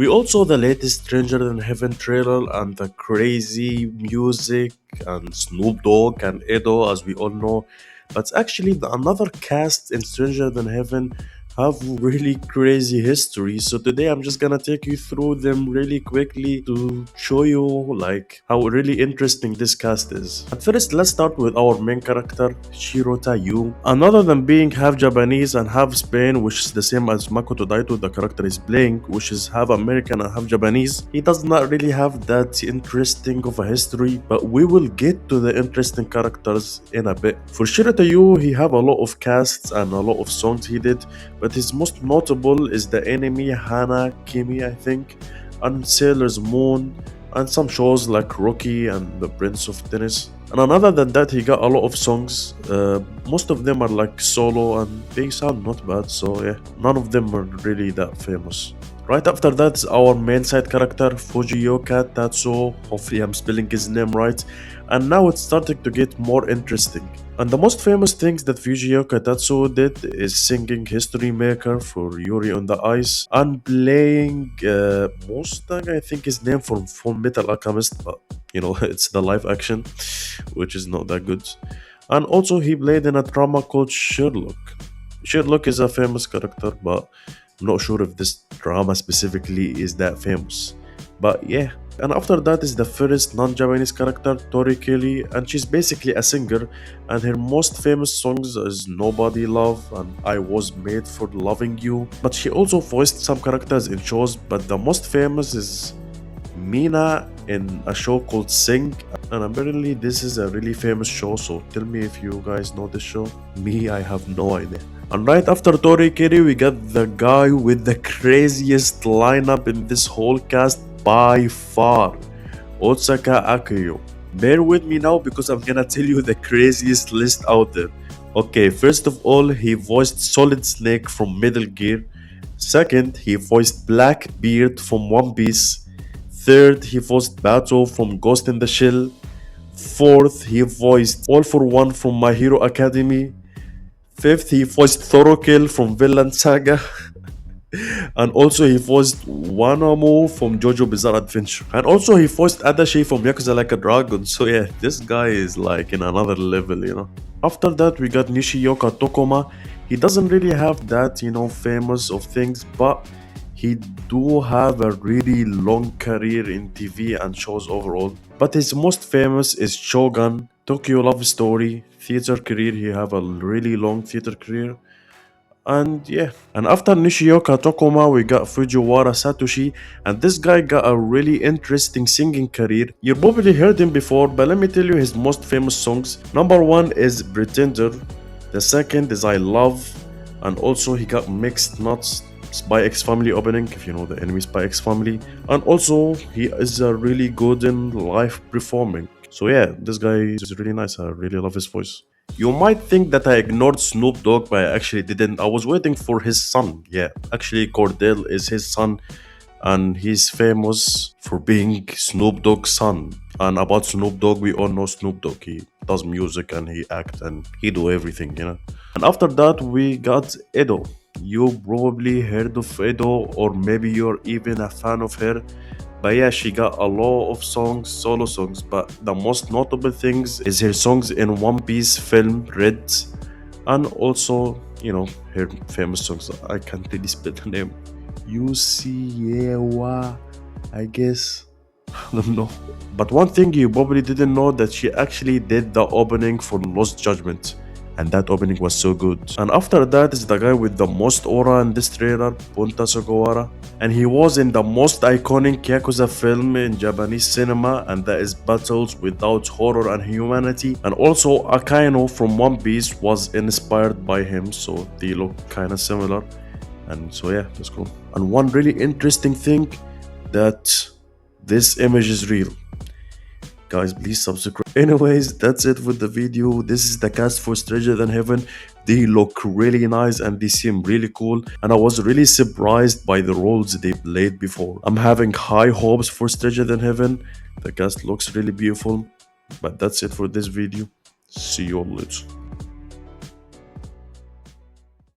We also the latest Stranger Than Heaven trailer and the crazy music and Snoop Dogg and Edo as we all know. But actually another cast in Stranger Than Heaven have really crazy history. So today I'm just gonna take you through them really quickly to show you like how really interesting this cast is. At first, let's start with our main character, Shirota Yu. And other than being half Japanese and half Spain, which is the same as Makoto Daito, the character is playing, which is half American and half Japanese, he does not really have that interesting of a history, but we will get to the interesting characters in a bit. For Shirota Yu, he have a lot of casts and a lot of songs he did, but his most notable is the anime Hana Kimi, I think, and Sailor's Moon, and some shows like Rocky and The Prince of Tennis. And other than that, he got a lot of songs. Most of them are like solo and they sound not bad, so yeah, none of them are really that famous. Right after that is our main side character, Fujioka Tatsuo. Hopefully I'm spelling his name right. And now it's starting to get more interesting. And the most famous things that Fujioka Tatsuo did is singing History Maker for Yuri on the Ice and playing Mustang, I think his name from Full Metal Alchemist, but you know, it's the live action, which is not that good. And also he played in a drama called Sherlock. Sherlock is a famous character, but I'm not sure if this drama specifically is that famous. But yeah. And after that is the first non-Japanese character, Tori Kelly, and she's basically a singer, and her most famous songs is Nobody Love and I Was Made for Loving You. But she also voiced some characters in shows, but the most famous is Mina in a show called Sing, and apparently this is a really famous show, so tell me if you guys know this show. Me, I have no idea. And right after Tori Kelly, we got the guy with the craziest lineup in this whole cast by far, ōtsuka Akio. Bear with me now because I'm gonna tell you the craziest list out there. Okay, first of all, he voiced Solid Snake from Metal Gear. Second, he voiced Blackbeard from One Piece. Third, he voiced Bato from Ghost in the Shell. Fourth, he voiced All for One from My Hero Academy. Fifth, he voiced Thorokill from Vinland Saga. And also he voiced Wanamo from JoJo Bizarre Adventure. And also he voiced Adachi from Yakuza Like a Dragon. So yeah, this guy is like in another level, you know. After that we got Nishioka Tokuma. He doesn't really have that, you know, famous of things, but he do have a really long career in TV and shows overall. But his most famous is Shogun, Tokyo Love Story, theater career. He have a really long theater career. And yeah, and after Nishioka Tokuma, we got Fujiwara Satoshi, and this guy got a really interesting singing career. You probably heard him before, but let me tell you his most famous songs. Number one is Pretender, the second is I Love, and also he got Mixed Nuts, Spy X Family opening, if you know the enemy Spy X Family, and also he is really good in live performing. So yeah, this guy is really nice. I really love his voice. You might think that I ignored Snoop Dogg, but I actually didn't. I was waiting for his son. Yeah, actually, Cordell is his son, and he's famous for being Snoop Dogg's son. And about Snoop Dogg, we all know Snoop Dogg. He does music and he acts and he do everything, you know. And after that, we got Edo. You probably heard of Edo, or maybe you're even a fan of her. But yeah, she got a lot of songs, solo songs, but the most notable things is her songs in One Piece film Red, and also, you know, her famous songs. I can't really spell the name. Yusiyewa, I guess. I don't know. But one thing you probably didn't know, that she actually did the opening for Lost Judgment. And that opening was so good. And after that is the guy with the most aura in this trailer, Bunta Sugawara. And he was in the most iconic Yakuza film in Japanese cinema, and that is Battles Without Horror and Humanity. And also Akaino from One Piece was inspired by him, so they look kinda similar. And so yeah, that's cool. And one really interesting thing, that this image is real. Guys, please subscribe. Anyways, that's it with the video. This is the cast for Stranger Than Heaven. They look really nice and they seem really cool, and I was really surprised by the roles they played before. I'm having high hopes for Stranger Than Heaven. The cast looks really beautiful. But that's it for this video. See you all later.